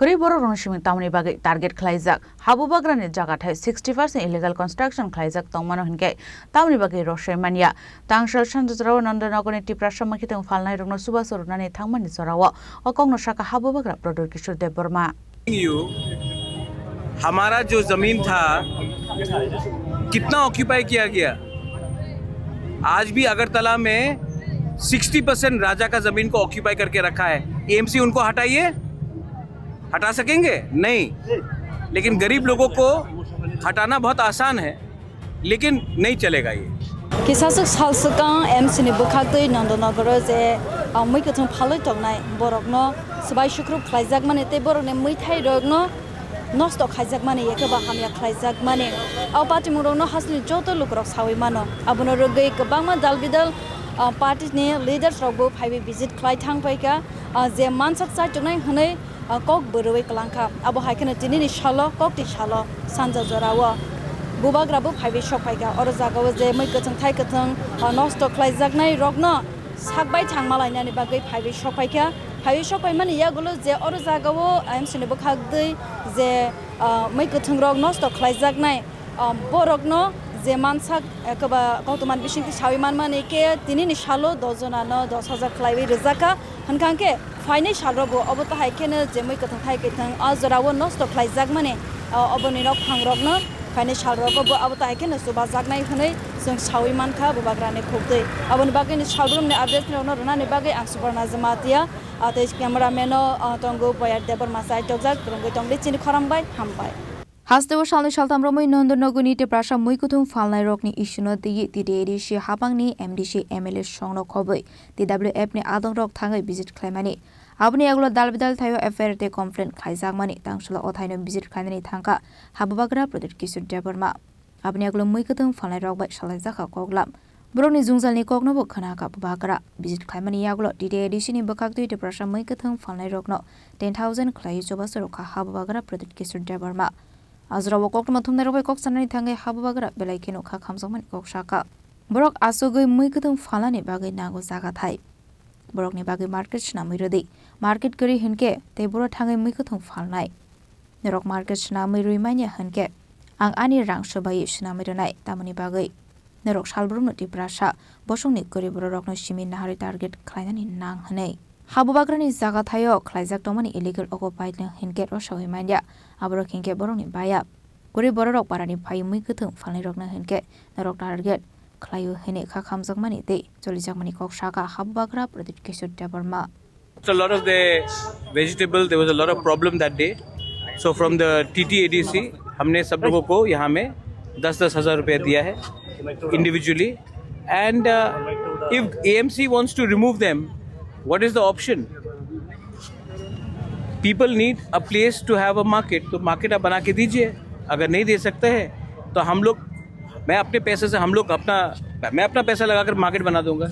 Kwrwi Borokno Simi Tamoni bagwi target Khlaijak Bubagra ni Jaga Thaio 60% illegal construction Khlaijak Tongmano Hunkhe Tamoni bagwi Rosawi Manya Tangsal Sanja Jorao Nandanagar ni Tiprasa Mwikhwtwng Phalnairok no Chubachu Rwnani Thangmani Jorao Kokno Sakha Bubagra Pardyot Kishore Debbarma हमारा जो जमीन था कितना occupy किया गया। आज भी अगरतला में 60% राजा का जमीन को ऑक्यूपाई करके रखा है। एएमसी उनको हटा सकेंगे? नहीं। लेकिन गरीब लोगों को हटाना बहुत आसान है, लेकिन नहीं चलेगा ये। किसासक सालसका एमसी ने बुखाते नंदनगर जे Mwikhwtwng Phalnairok नाय Borokno Chubachu Khlaijak mane te Borokne Mwikhwtwng no nosto Khlaijak mane yakaba hamya Khlaijak mane au party murokno hasni joto lukrok sawi mano abono rogei kobangma dalbidal party ni leaders rokbo phaibe visit khlai thangpaika je mansak sai tonai hne kok boroi klangkha abo haikene Chini ni shalo kok ti shalo Sanja Jorao Bubagra bo phaibe shokpaika oro jagao je Mwikhwtwng Thaikotwng nosto Khlaijak nai rokno sakbai thangmalaina ni bagui phaibe shokpaika phaibe shokpai mane yagulo je oro jagao MC ni bukhagdei je Mwikhwtwng rok nosto Khlaijak nai Borokno je mansak ekaba kautuman bisingti sawiman mane ke tini ni shalo dojona no 10,000 khlaibai rijaka Hunkhe फाइने सालरबो अब त हाइकेने जे Mwikhwtwng Thaikotwng Jorao nosto Khlaijak mane oboni rok phangrokno फाइने सालरबो अब त हाइकेने Chubachu नाय हनै जों सावि मानखा Bubagra ने खोबदै aboni bagini सालब्रम ने update न Rwnani bagui ang subarna jamatia ate cameraman tongo boyar Debbarma sai tojak tongo tongli Chini Khorang bai hambai Hastewo salni saltamromoi Nandanagar ni Tiprasa Mwikhwtwng Phalnairok ni issuno di TDADC habangni MDC MLA songno khoboi TWF ni adongrok thangai visit khlaimani aboni aglo dalbidal Thaio affair te complaint Khlaijak mani Tangsal othaino visit khlainani thangka Bubagra Pardyot Kishore Debbarma aboni aglo Mwikhwtwng Phalnairok bai Khlaijak koklam Borokni jungjalni kokno bo khanaka Bubagra visit khlaimani aglo TDADC ni bokhaktui Tiprasa Mwikhwtwng Phalnairok no 10,000 khlai Chubachu kha Bubagra Pardyot Kishore Debbarma Azrawo Kokno Thumnairok kok sanani thangai Bubagra belaikeno kha khamjangmani kok saka Borok asogoi Mwikhwtwng Phalnani bagai nago jaga thai Borokni bagai market snamui rodi market gori Hunkhe te boro thangai Mwikhwtwng Phalnai Norok market snamui Manya Hunkhe ang ani rang sobai snamui ronai Tamoni bagwi Norok salbrumno Tiprasa bosongni Kwrwi Borokno Simi nahari target khlainani nang hनै Bubagra ni Jaga Thaio Khlaijak Tongmani illegal occupied Hunkhe Rosawi Manya aborok Hunkhe borokni baya Kwrwi Borok parani phai Mwikhwtwng Phalnairok na Hunkhe Norok target Khlaio hene kha khamjakmani te cholijakmani kok saka Bubagra Pardyot Kishore Debbarma A lot of the vegetable, there was a lot of problem that day. So from the TTADC हमने सब लोगों को यहाँ में 10-10 हज़ार रुपया दिया है individually. And if AMC wants to remove them, what is the option? People need a place to have a market. तो market आप बना के दीजिए. अगर नहीं दे सकते हैं तो हम लोग मैं अपने पैसे से मैं अपना पैसा लगाकर मार्केट बना दूंगा.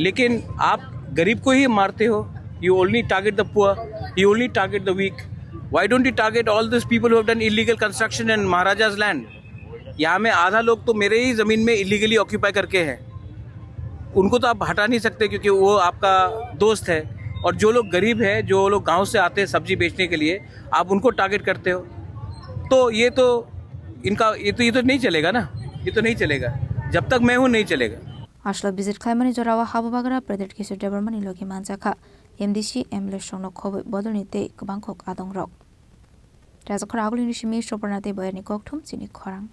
लेकिन आप गरीब को ही मारते हो. You only target the poor. You only target the weak. Why don't you target all these people who have done illegal construction in Maharaja's land? यहाँ में आधा लोग तो मेरे ही ज़मीन में illegally occupy करके हैं. उनको तो आप हटा नहीं सकते क्योंकि वो आपका दोस्त है. और जो लोग गरीब हैं, जो लोग गांव से आते हैं सब्जी बेचने के लिए, आप उनको टारगेट करते हो. तो ये तो नहीं चलेगा ना. ये तो नहीं चलेगा. जब तक मैं हूँ नहीं चलेगा. Ashla visit Khlaimani Jorao Bubagra Pardyot Kishore Debbarma ni logi manjaka MDC MLA songno khoboi bodolni te kobangkok adongrok Jaga agulini Simi soparnate boyarni kokthum Chini Khorang